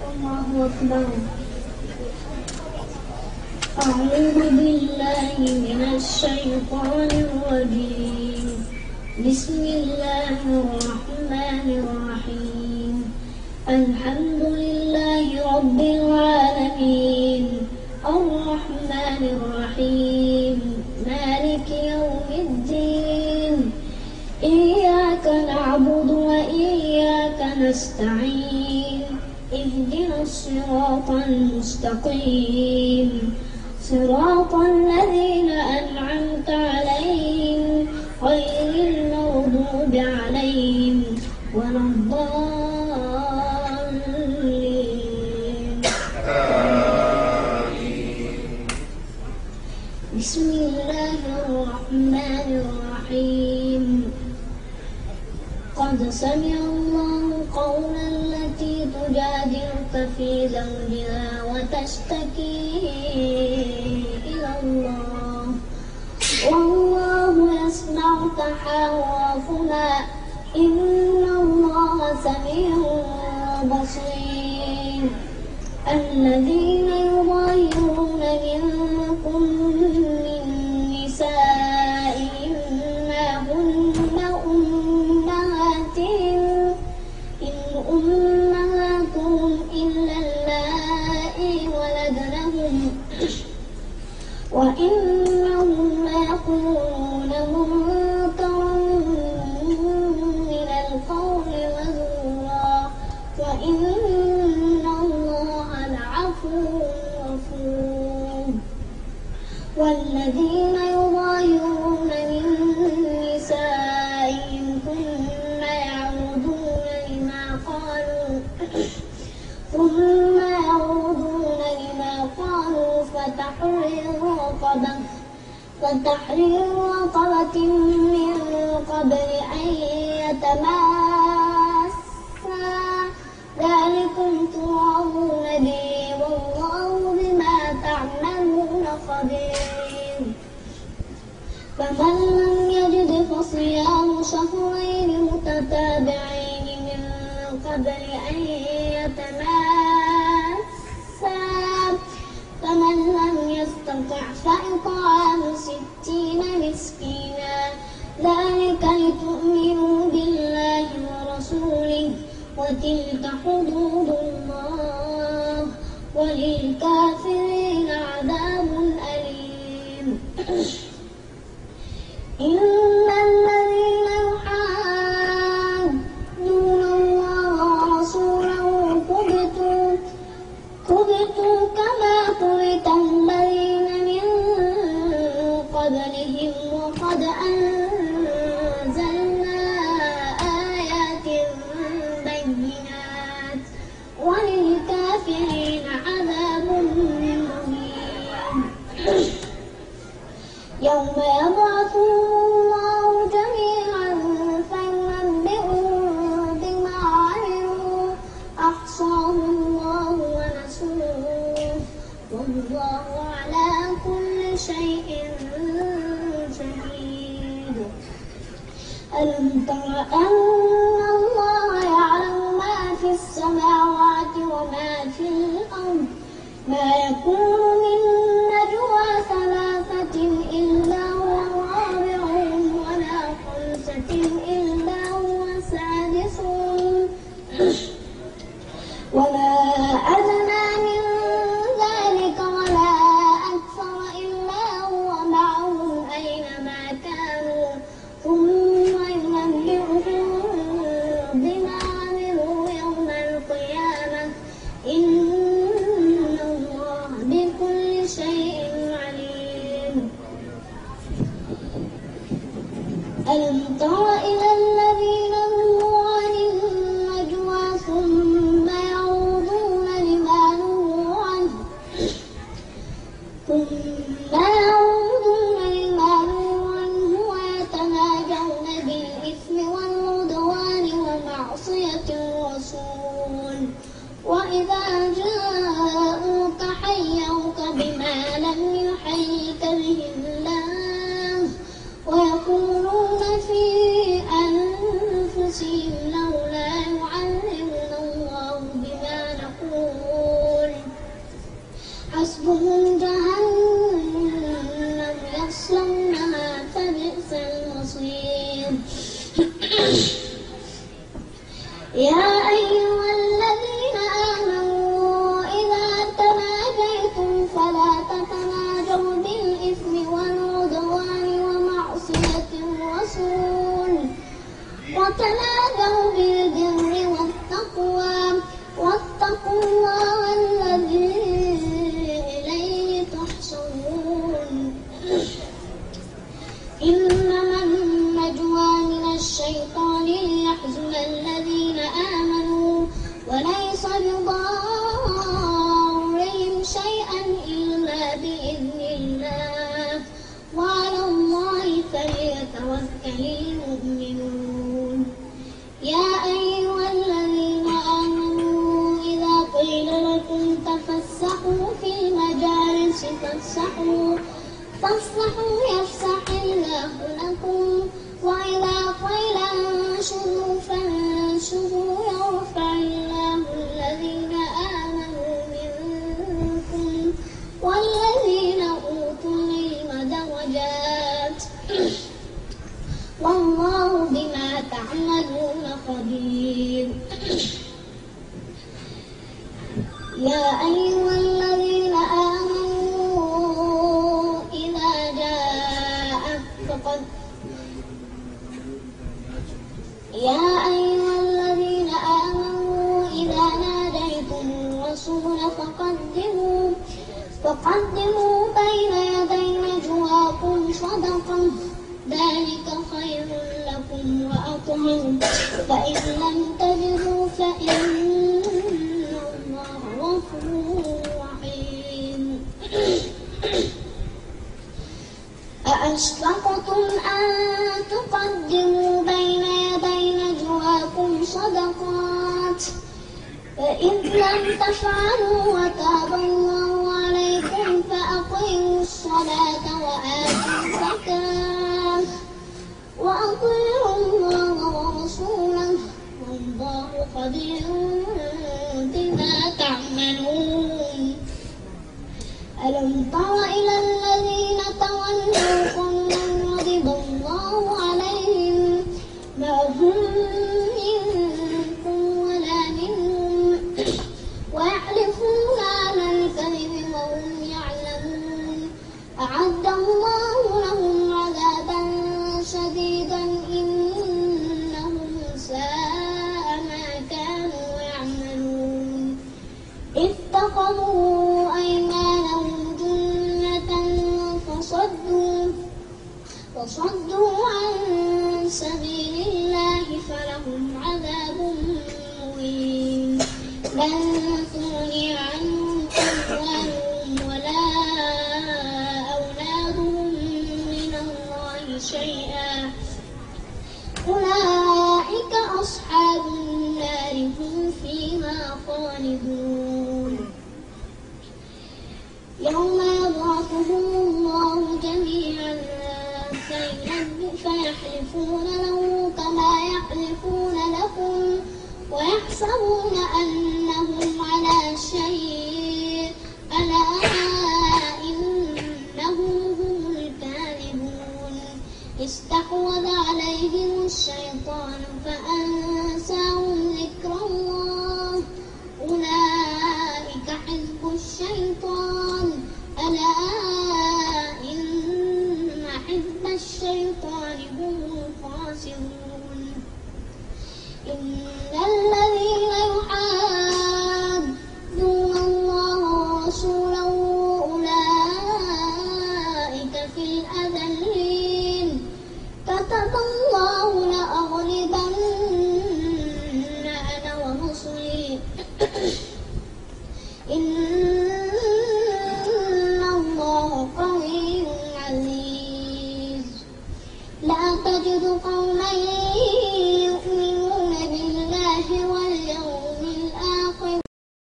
الله أكبر. أعوذ بالله من الشيطان الرجيم. بسم الله الرحمن الرحيم. الحمد لله رب العالمين الرحمن الرحيم مالك يوم الدين إياك نعبد وإياك نستعين اهدنا الصراط المستقيم صراط الذين أنعمت عليهم غير المغضوب عليهم ولا الضالين. بسم الله الرحمن الرحيم. قد سمع الله قولا التي تجادلك في زوجها وتشتكي إلى الله والله يسمع تحاوركما إن الله سميع بصير. الذين يظاهرون منكم من نسائهم ما هن أمهاتهم إن أمهاتهم إلا اللائي ولدنهم وإنهم ليقولون منكرا من القول وزورا وإن الله لعفو غفور. والذين يظاهرون من نسائهم ثم يعودون لما قالوا فتحرير رقبة من قبل أن يتماسا ذلكم توعظون به والله بما تعملون خبير. فمن لم يجد فصيام شهرين متتابعين من قبل أن يتماسا فمن لم يستطع فإطعام 60 مسكينا ذلك لتؤمنوا بالله ورسوله وتلك حدود الله وللكافرين عذاب أليم. إن الذين يحادون الله ورسوله كبتوا كما كبت الذين من قبلهم وقد أنزلنا آيات بينات وللكافرين عذاب مهين. يوم يبعثهم الله جميعا فينبئهم بما عملوا أحصاه الله ونسوه والله على كل شيء شهيد. ألم تر أن الله يعلم ما في السماوات وما في الأرض ما يكون من نجوى ثلاثة إلا هو رابعهم ولا خمسة إلا هو سادسهم ولا أدنى من ذلك ولا أكثر إلا هو معهم أينما كانوا ثم ينبئهم بما عملوا يوم القيامة إن الله بكل شيء عليم. ألم تر إلى الذين نهوا عن النجوى ثم يعودون وتنادوا بالبر والتقوى واتقوا الله الذي إليه تحشرون إنما النجوى من الشيطان ليحزن الذين آمنوا وليس بضارهم شيئا إلا بإذن الله وعلى الله فليتوكل المؤمنون يا أيها الذين آمنوا إذا قيل لكم تفسحوا في المجالس فافسحوا يفسح الله لكم وإذا قيل انشروا فانشروا يرفع الله الذين آمنوا منكم والذين أوتوا العلم درجات والله بما تعملون خبير يا أيها الذين آمنوا إذا ناديتم الرسول فقدموا بين يدي نجواكم صدقة ذلك خير لكم وأطهر فإن لم تجدوا فإن الله غفور رحيم أأشفقتم أن تقدموا بين يدي نجواكم صدقات فإذ لم تفعلوا وتاب الله عليكم فأقيموا الصلاة وآتوا الزكاة وأطيعوا الله ورسوله والله خبير بما تعملون ألم تر إلى الذين تولوا قوما غضب الله عليهم ما هم منكم ولا منهم ويحلفون على الكذب وهم يعلمون أعد الله لهم عذابا شديدا إنهم ساء ما كانوا يعملون اتخذوا أيمانهم جنة فصدوا عن سبيل الله فلهم عذاب مهين لن تغني عنهم أموالهم ولا أولادهم من الله شيئا أولئك أصحاب النار هم فيها خالدون يوم يبعثهم الله جميعا فيحلفون له كما يحلفون لكم ويحسبون أن